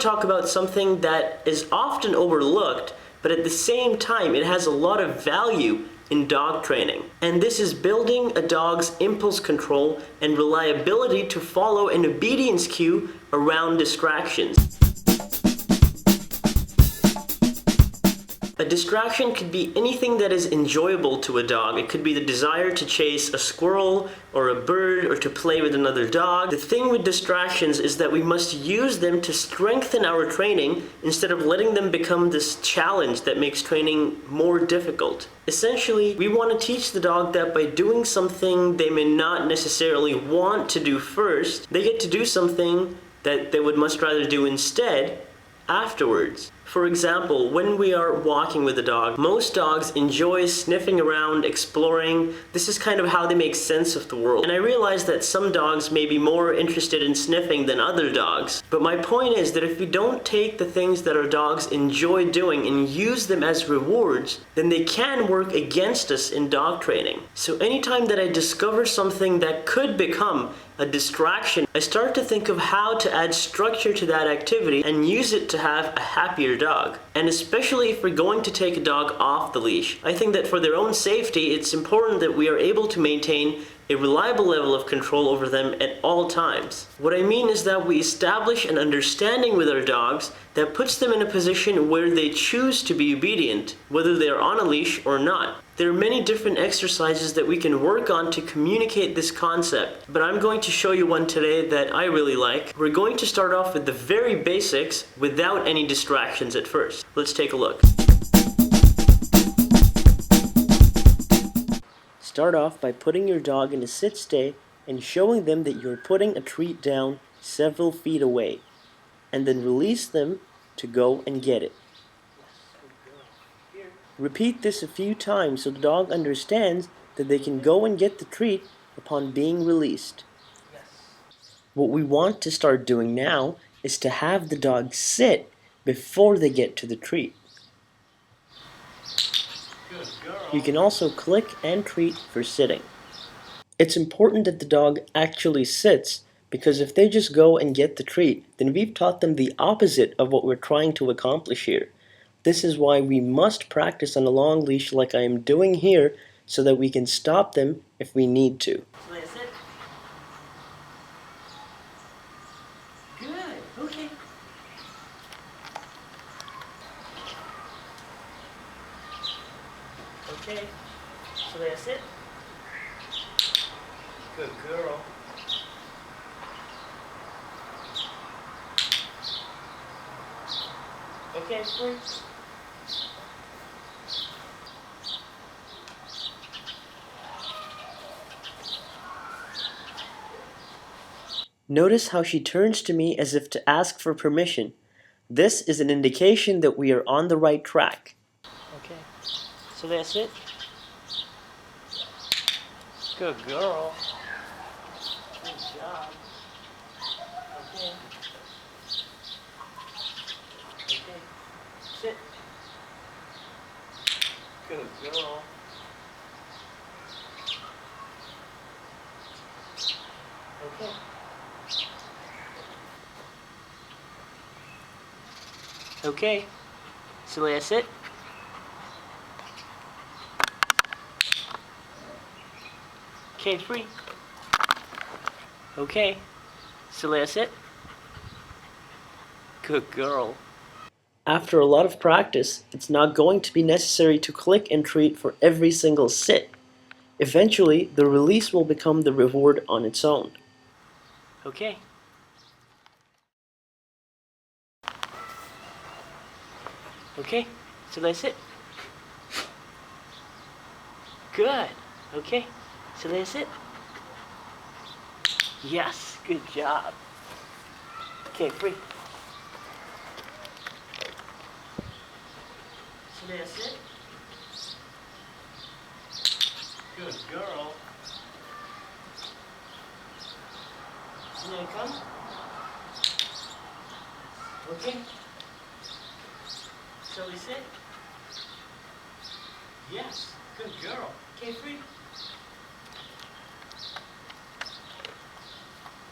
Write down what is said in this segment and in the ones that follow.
to talk about something that is often overlooked, but at the same time it has a lot of value in dog training. And this is building a dog's impulse control and reliability to follow an obedience cue around distractions. A distraction could be anything that is enjoyable to a dog. It could be the desire to chase a squirrel or a bird or to play with another dog. The thing with distractions is that we must use them to strengthen our training instead of letting them become this challenge that makes training more difficult. Essentially, we want to teach the dog that by doing something they may not necessarily want to do first, they get to do something that they would much rather do instead afterwards. For example, when we are walking with a dog, most dogs enjoy sniffing around, exploring. This is kind of how they make sense of the world. And I realize that some dogs may be more interested in sniffing than other dogs. But my point is that if we don't take the things that our dogs enjoy doing and use them as rewards, then they can work against us in dog training. So anytime that I discover something that could become a distraction, I start to think of how to add structure to that activity and use it to have a happier dog. And especially if we're going to take a dog off the leash, I think that for their own safety, it's important that we are able to maintain a reliable level of control over them at all times. What I mean is that we establish an understanding with our dogs that puts them in a position where they choose to be obedient, whether they are on a leash or not. There are many different exercises that we can work on to communicate this concept, but I'm going to show you one today that I really like. We're going to start off with the very basics without any distractions at first. Let's take a look. Start off by putting your dog in a sit stay and showing them that you're putting a treat down several feet away, and then release them to go and get it. Repeat this a few times so the dog understands that they can go and get the treat upon being released. What we want to start doing now is to have the dog sit before they get to the treat. You can also click and treat for sitting. It's important that the dog actually sits, because if they just go and get the treat, then we've taught them the opposite of what we're trying to accomplish here. This is why we must practice on a long leash like I am doing here, so that we can stop them if we need to. So that's it. Good, okay. Okay, so that's it. Good girl. Okay, please. Notice how she turns to me as if to ask for permission. This is an indication that we are on the right track. Okay, so that's it. Good girl. Good job. Okay. Okay. Sit. Good girl. Okay. Okay, so that's it. Okay, free. Okay, so that's it. Good girl. After a lot of practice, it's not going to be necessary to click and treat for every single sit. Eventually, the release will become the reward on its own. Okay. Okay, so that's it. Good. Okay, so that's it. Yes, good job. Okay, free. So that's it. Good girl. So now come. Okay. So we sit. Yes, good girl. Okay, free.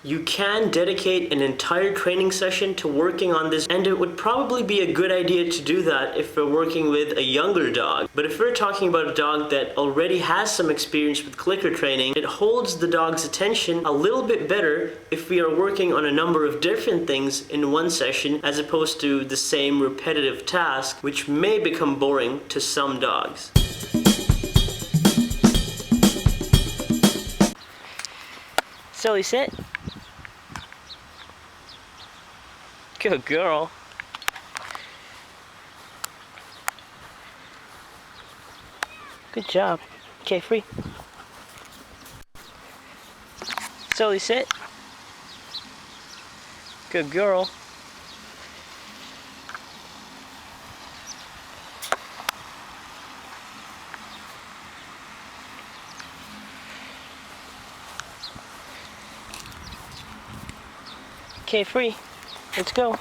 You can dedicate an entire training session to working on this, and it would probably be a good idea to do that if we're working with a younger dog. But if we're talking about a dog that already has some experience with clicker training, it holds the dog's attention a little bit better if we are working on a number of different things in one session as opposed to the same repetitive task, which may become boring to some dogs. Silly, sit. Good girl. Good job. Okay, free. Silly, sit. Good girl. Okay, free. Let's go.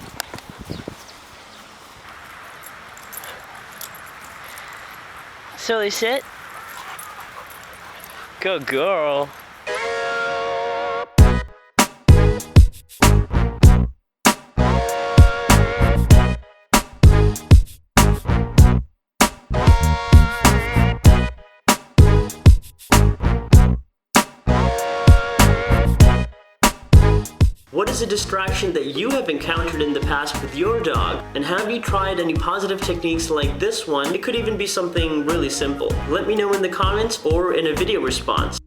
Silly, sit. Good girl. What is a distraction that you have encountered in the past with your dog? And have you tried any positive techniques like this one? It could even be something really simple. Let me know in the comments or in a video response.